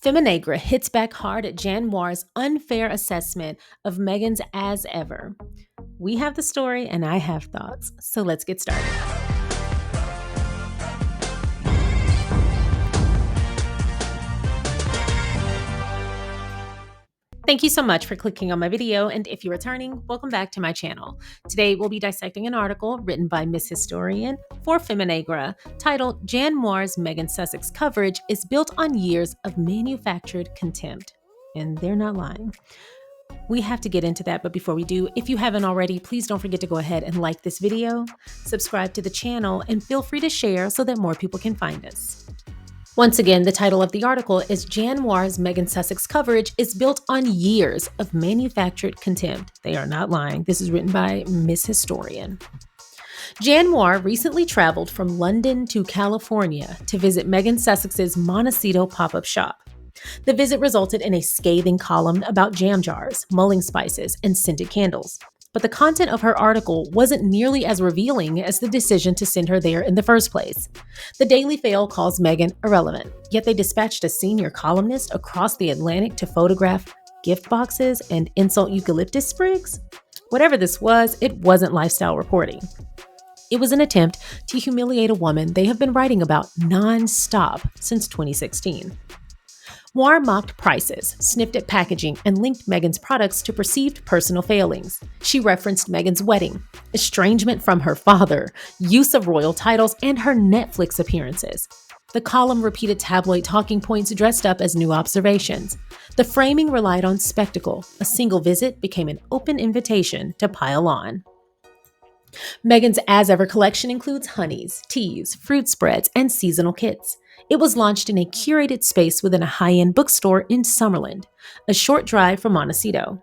Feminegra hits back hard at Jan Moir's unfair assessment of Meghan's as ever. We have the story and I have thoughts, so let's get started. Thank you so much for clicking on my video, and if you're returning, welcome back to my channel. Today, we'll be dissecting an article written by Miss Historian for Feminegra titled Jan Moir's Meghan Sussex coverage is built on years of manufactured contempt. And they're not lying. We have to get into that, but before we do, if you haven't already, please don't forget to go ahead and like this video, subscribe to the channel, and feel free to share so that more people can find us. Once again, the title of the article is Jan Moir's Meghan Sussex coverage is built on years of manufactured contempt. They are not lying. This is written by Miss Historian. Jan Moir recently traveled from London to California to visit Meghan Sussex's Montecito pop-up shop. The visit resulted in a scathing column about jam jars, mulling spices, and scented candles. But the content of her article wasn't nearly as revealing as the decision to send her there in the first place. The Daily Fail calls Meghan irrelevant, yet they dispatched a senior columnist across the Atlantic to photograph gift boxes and insult eucalyptus sprigs? Whatever this was, it wasn't lifestyle reporting. It was an attempt to humiliate a woman they have been writing about non-stop since 2016. Moir mocked prices, sniffed at packaging, and linked Meghan's products to perceived personal failings. She referenced Meghan's wedding, estrangement from her father, use of royal titles, and her Netflix appearances. The column repeated tabloid talking points dressed up as new observations. The framing relied on spectacle. A single visit became an open invitation to pile on. Meghan's as-ever collection includes honeys, teas, fruit spreads, and seasonal kits. It was launched in a curated space within a high-end bookstore in Summerlin, a short drive from Montecito.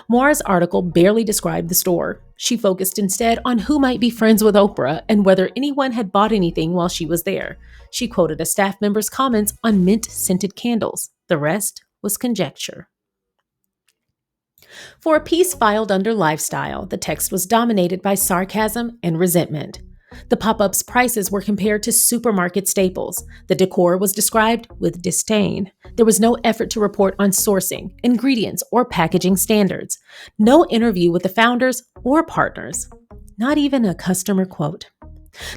Moir's article barely described the store. She focused instead on who might be friends with Oprah and whether anyone had bought anything while she was there. She quoted a staff member's comments on mint-scented candles. The rest was conjecture. For a piece filed under lifestyle, the text was dominated by sarcasm and resentment. The pop-up's prices were compared to supermarket staples. The decor was described with disdain. There was no effort to report on sourcing, ingredients, or packaging standards. No interview with the founders or partners. Not even a customer quote.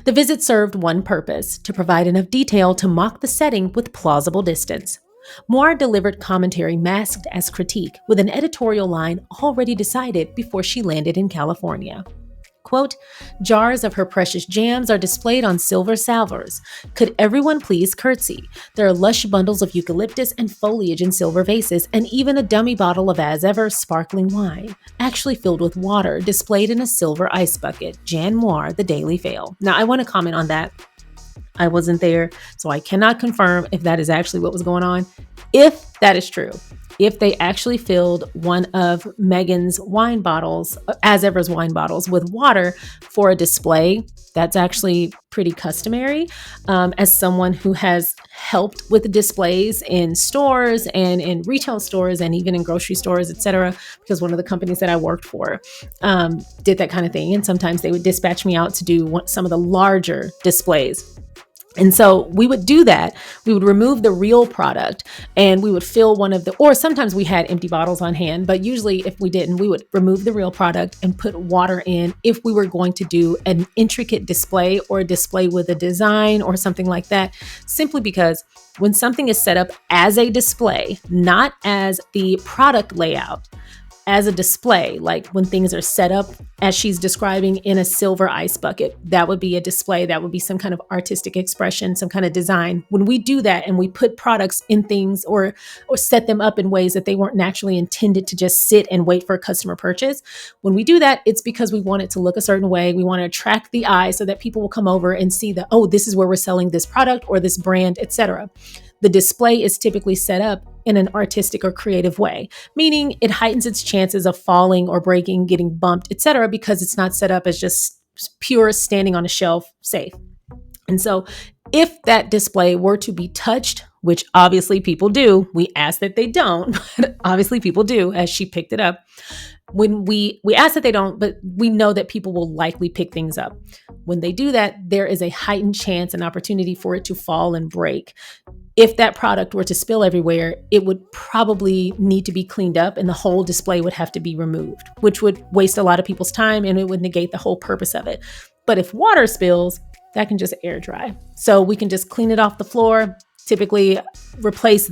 The visit served one purpose: to provide enough detail to mock the setting with plausible distance. Moir delivered commentary masked as critique, with an editorial line already decided before she landed in California. Quote, jars of her precious jams are displayed on silver salvers. Could everyone please curtsy? There are lush bundles of eucalyptus and foliage in silver vases, and even a dummy bottle of as-ever sparkling wine, actually filled with water, displayed in a silver ice bucket. Jan Moir, The Daily Fail. Now, I want to comment on that. I wasn't there, so I cannot confirm if that is actually what was going on. If that is true, if they actually filled one of Meghan's wine bottles, as-ever's wine bottles, with water for a display, that's actually pretty customary. As someone who has helped with displays in stores and in retail stores and even in grocery stores, etc., because one of the companies that I worked for did that kind of thing. And sometimes they would dispatch me out to do some of the larger displays. And so we would do that. We would remove the real product and we would fill one of or sometimes we had empty bottles on hand, but usually if we didn't, we would remove the real product and put water in if we were going to do an intricate display or a display with a design or something like that, simply because when something is set up as a display, not as the product layout, as a display, like when things are set up as she's describing in a silver ice bucket, that would be a display. That would be some kind of artistic expression, some kind of design. When we do that and we put products in things or set them up in ways that they weren't naturally intended to just sit and wait for a customer purchase, when we do that, it's because we want it to look a certain way. We want to attract the eye so that people will come over and see that, oh, this is where we're selling this product or this brand, etc. The display is typically set up in an artistic or creative way, meaning it heightens its chances of falling or breaking, getting bumped, etc., because it's not set up as just pure standing on a shelf safe. And so if that display were to be touched, which obviously people do, we ask that they don't, but obviously people do, as she picked it up. When we ask that they don't, but we know that people will likely pick things up. When they do that, there is a heightened chance and opportunity for it to fall and break. If that product were to spill everywhere, it would probably need to be cleaned up and the whole display would have to be removed, which would waste a lot of people's time and it would negate the whole purpose of it. But if water spills, that can just air dry. So we can just clean it off the floor, typically replace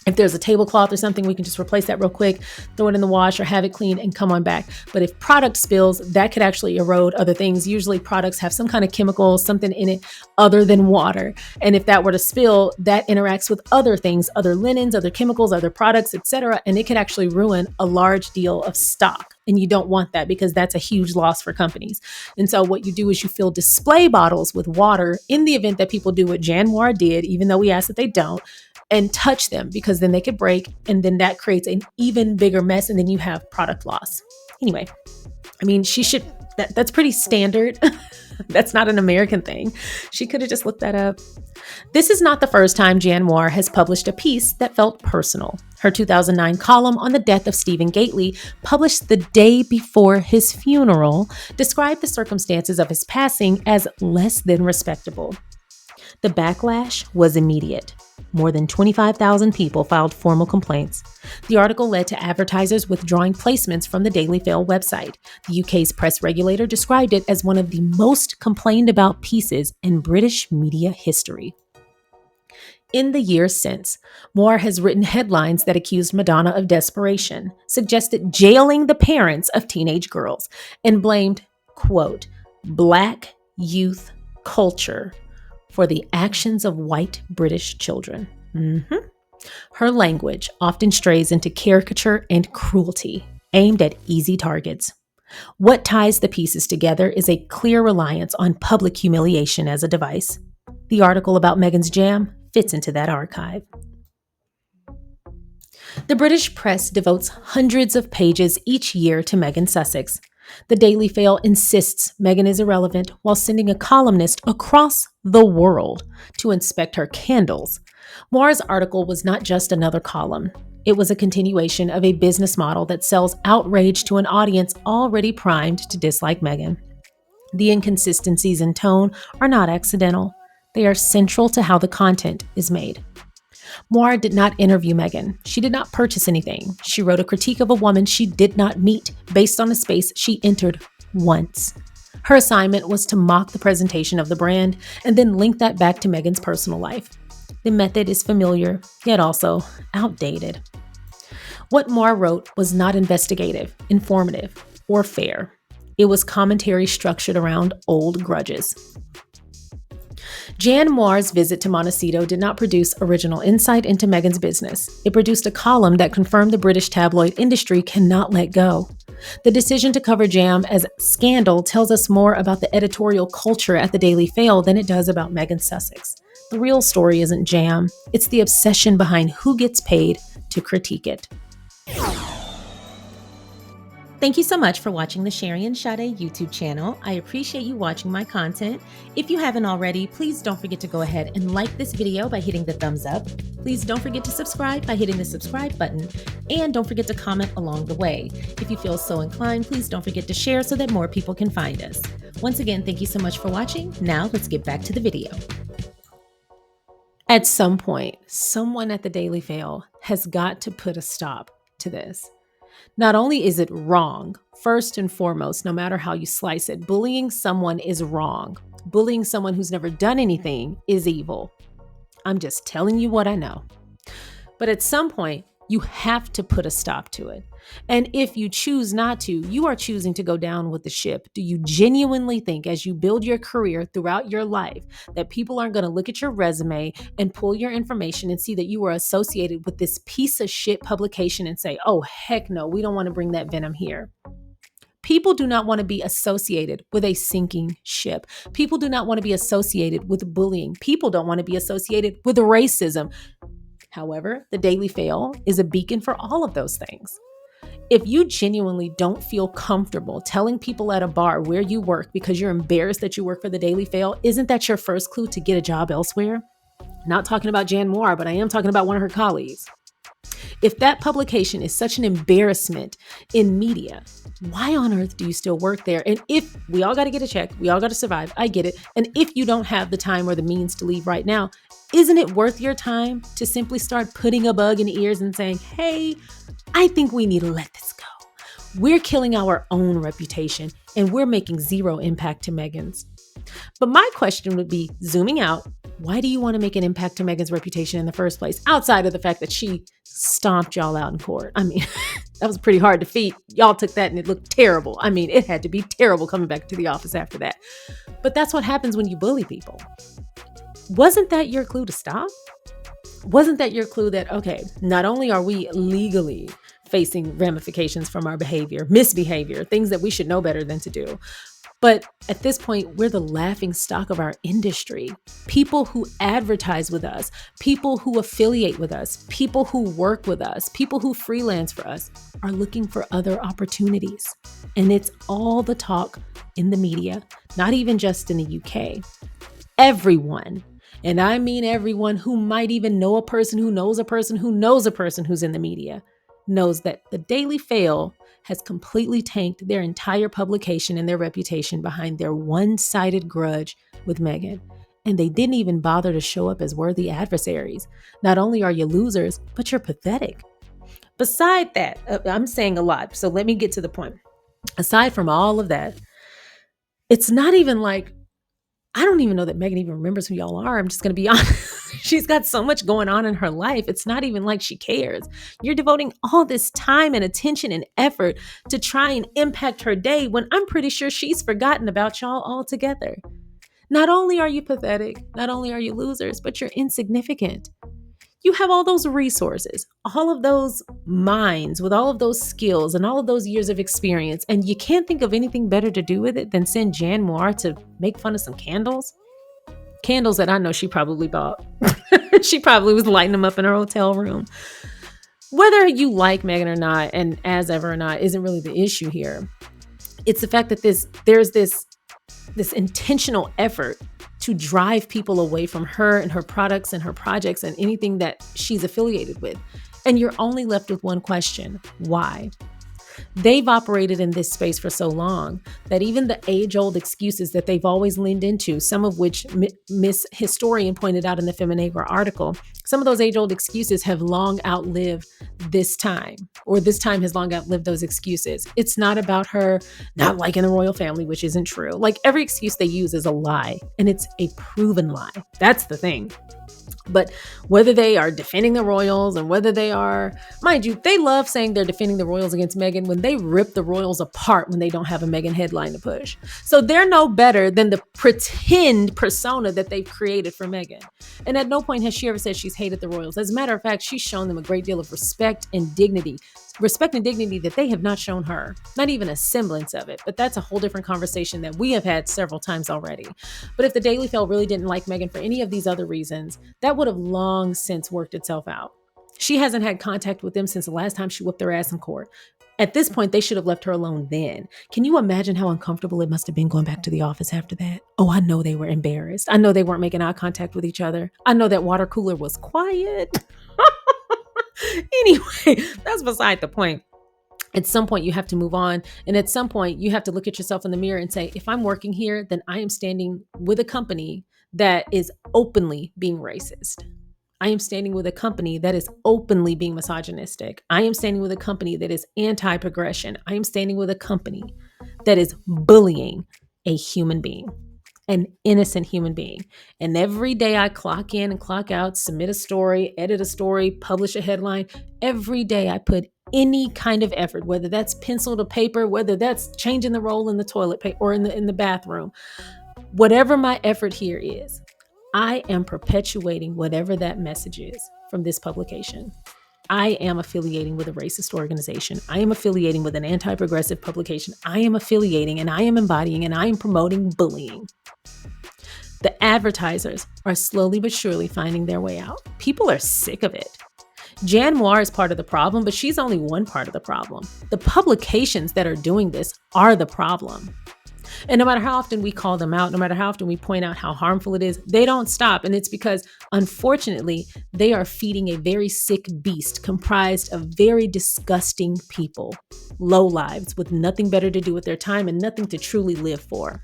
if there's a tablecloth or something, we can just replace that real quick, throw it in the wash or have it cleaned and come on back. But if product spills, that could actually erode other things. Usually products have some kind of chemical, something in it other than water. And if that were to spill, that interacts with other things, other linens, other chemicals, other products, etc. And it could actually ruin a large deal of stock. And you don't want that because that's a huge loss for companies. And so what you do is you fill display bottles with water in the event that people do what Jan Moir did, even though we ask that they don't, and touch them because then they could break and then that creates an even bigger mess and then you have product loss. Anyway, I mean, that's pretty standard. That's not an American thing. She could have just looked that up. This is not the first time Jan Moir has published a piece that felt personal. Her 2009 column on the death of Stephen Gately, published the day before his funeral, described the circumstances of his passing as less than respectable. The backlash was immediate. More than 25,000 people filed formal complaints. The article led to advertisers withdrawing placements from the Daily Mail website. The UK's press regulator described it as one of the most complained about pieces in British media history. In the years since, Moir has written headlines that accused Madonna of desperation, suggested jailing the parents of teenage girls, and blamed, quote, Black youth culture for the actions of white British children. Her language often strays into caricature and cruelty, aimed at easy targets. What ties the pieces together is a clear reliance on public humiliation as a device. The article about Meghan's jam fits into that archive. The British press devotes hundreds of pages each year to Meghan Sussex. The Daily Mail insists Meghan is irrelevant while sending a columnist across the world to inspect her candles. Moir's article was not just another column. It was a continuation of a business model that sells outrage to an audience already primed to dislike Meghan. The inconsistencies in tone are not accidental. They are central to how the content is made. Moir did not interview Meghan. She did not purchase anything. She wrote a critique of a woman she did not meet based on a space she entered once. Her assignment was to mock the presentation of the brand and then link that back to Meghan's personal life. The method is familiar, yet also outdated. What Moir wrote was not investigative, informative, or fair. It was commentary structured around old grudges. Jan Moir's visit to Montecito did not produce original insight into Meghan's business. It produced a column that confirmed the British tabloid industry cannot let go. The decision to cover Jam as scandal tells us more about the editorial culture at the Daily Mail than it does about Meghan Sussex. The real story isn't Jam. It's the obsession behind who gets paid to critique it. Thank you so much for watching the SharionSade YouTube channel. I appreciate you watching my content. If you haven't already, please don't forget to go ahead and like this video by hitting the thumbs up. Please don't forget to subscribe by hitting the subscribe button. And don't forget to comment along the way. If you feel so inclined, please don't forget to share so that more people can find us. Once again, thank you so much for watching. Now let's get back to the video. At some point, someone at the Daily Mail has got to put a stop to this. Not only is it wrong, first and foremost, no matter how you slice it, bullying someone is wrong. Bullying someone who's never done anything is evil. I'm just telling you what I know. But at some point, you have to put a stop to it. And if you choose not to, you are choosing to go down with the ship. Do you genuinely think as you build your career throughout your life that people aren't going to look at your resume and pull your information and see that you were associated with this piece of shit publication and say, oh, heck no, we don't want to bring that venom here? People do not want to be associated with a sinking ship. People do not want to be associated with bullying. People don't want to be associated with racism. However, the Daily Mail is a beacon for all of those things. If you genuinely don't feel comfortable telling people at a bar where you work because you're embarrassed that you work for the Daily Mail, isn't that your first clue to get a job elsewhere? Not talking about Jan Moir, but I am talking about one of her colleagues. If that publication is such an embarrassment in media, why on earth do you still work there? And if we all got to get a check, we all got to survive, I get it. And if you don't have the time or the means to leave right now, isn't it worth your time to simply start putting a bug in ears and saying, hey, I think we need to let this go. We're killing our own reputation and we're making zero impact to Meghan's. But my question would be, zooming out, why do you want to make an impact to Meghan's reputation in the first place? Outside of the fact that she stomped y'all out in court. I mean, that was a pretty hard defeat. Y'all took that and it looked terrible. I mean, it had to be terrible coming back to the office after that. But that's what happens when you bully people. Wasn't that your clue to stop? Wasn't that your clue that, okay, not only are we legally facing ramifications from our behavior, misbehavior, things that we should know better than to do, but at this point, we're the laughing stock of our industry. People who advertise with us, people who affiliate with us, people who work with us, people who freelance for us are looking for other opportunities. And it's all the talk in the media, not even just in the UK. Everyone, and I mean everyone who might even know a person who knows a person who knows a person who's in the media, knows that the Daily Fail has completely tanked their entire publication and their reputation behind their one-sided grudge with Meghan. And they didn't even bother to show up as worthy adversaries. Not only are you losers, but you're pathetic. Beside that, I'm saying a lot, so let me get to the point. Aside from all of that, it's not even like, I don't even know that Meghan even remembers who y'all are. I'm just going to be honest. She's got so much going on in her life. It's not even like she cares. You're devoting all this time and attention and effort to try and impact her day when I'm pretty sure she's forgotten about y'all altogether. Not only are you pathetic, not only are you losers, but you're insignificant. You have all those resources, all of those minds with all of those skills and all of those years of experience, and you can't think of anything better to do with it than send Jan Moir to make fun of some candles. Candles that I know she probably bought. She probably was lighting them up in her hotel room. Whether you like Meghan or not, and as ever or not, isn't really the issue here. It's the fact that there's this intentional effort to drive people away from her and her products and her projects and anything that she's affiliated with. And you're only left with one question: why? They've operated in this space for so long that even the age-old excuses that they've always leaned into, some of which Miss Historian pointed out in the Feminegra article, some of those age-old excuses have long outlived this time, or this time has long outlived those excuses. It's not about her not liking the royal family, which isn't true. Like, every excuse they use is a lie, and it's a proven lie. That's the thing. But whether they are defending the royals and whether they are, mind you, they love saying they're defending the royals against Meghan when they rip the royals apart when they don't have a Meghan headline to push. So they're no better than the pretend persona that they've created for Meghan. And at no point has she ever said she's hated the royals. As a matter of fact, she's shown them a great deal of respect and dignity that they have not shown her, not even a semblance of it. But that's a whole different conversation that we have had several times already. But if the Daily Fail really didn't like Meghan for any of these other reasons, that would have long since worked itself out. She hasn't had contact with them since the last time she whooped their ass in court. At this point, they should have left her alone then. Can you imagine how uncomfortable it must have been going back to the office after that? Oh, I know they were embarrassed. I know they weren't making eye contact with each other. I know that water cooler was quiet. Anyway, that's beside the point. At some point, you have to move on. And at some point, you have to look at yourself in the mirror and say, if I'm working here, then I am standing with a company that is openly being racist. I am standing with a company that is openly being misogynistic. I am standing with a company that is anti-progression. I am standing with a company that is bullying a human being. An innocent human being. And every day I clock in and clock out, submit a story, edit a story, publish a headline. Every day I put any kind of effort, whether that's pencil to paper, whether that's changing the roll in the toilet paper or in the bathroom. Whatever my effort here is, I am perpetuating whatever that message is from this publication. I am affiliating with a racist organization. I am affiliating with an anti-progressive publication. I am affiliating and I am embodying and I am promoting bullying. The advertisers are slowly but surely finding their way out. People are sick of it. Jan Moir is part of the problem, but she's only one part of the problem. The publications that are doing this are the problem. And no matter how often we call them out, no matter how often we point out how harmful it is, they don't stop. And it's because, unfortunately, they are feeding a very sick beast comprised of very disgusting people, low lives with nothing better to do with their time and nothing to truly live for.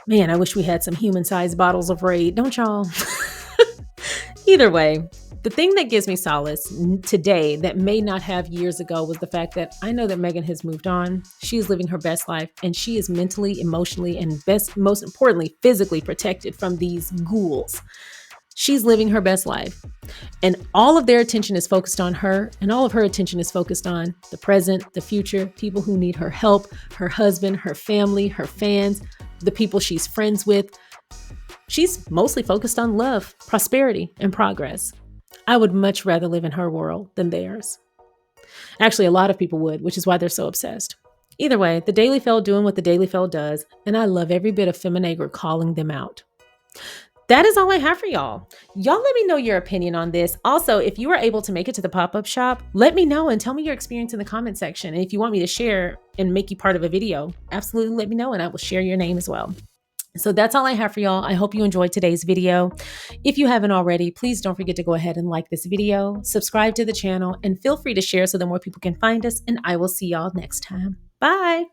Man, I wish we had some human-sized bottles of Raid, don't y'all? Either way, the thing that gives me solace today that may not have years ago was the fact that I know that Meghan has moved on. She is living her best life, and she is mentally, emotionally, and most importantly, physically protected from these ghouls. She's living her best life. And all of their attention is focused on her, and all of her attention is focused on the present, the future, people who need her help, her husband, her family, her fans, the people she's friends with. She's mostly focused on love, prosperity, and progress. I would much rather live in her world than theirs. Actually, a lot of people would, which is why they're so obsessed. Either way, the Daily Fell doing what the Daily Fell does, and I love every bit of Feminegra calling them out. That is all I have for y'all. Y'all let me know your opinion on this. Also, if you were able to make it to the pop-up shop, let me know and tell me your experience in the comment section. And if you want me to share and make you part of a video, absolutely let me know and I will share your name as well. So that's all I have for y'all. I hope you enjoyed today's video. If you haven't already, please don't forget to go ahead and like this video, subscribe to the channel, and feel free to share so that more people can find us. And I will see y'all next time. Bye.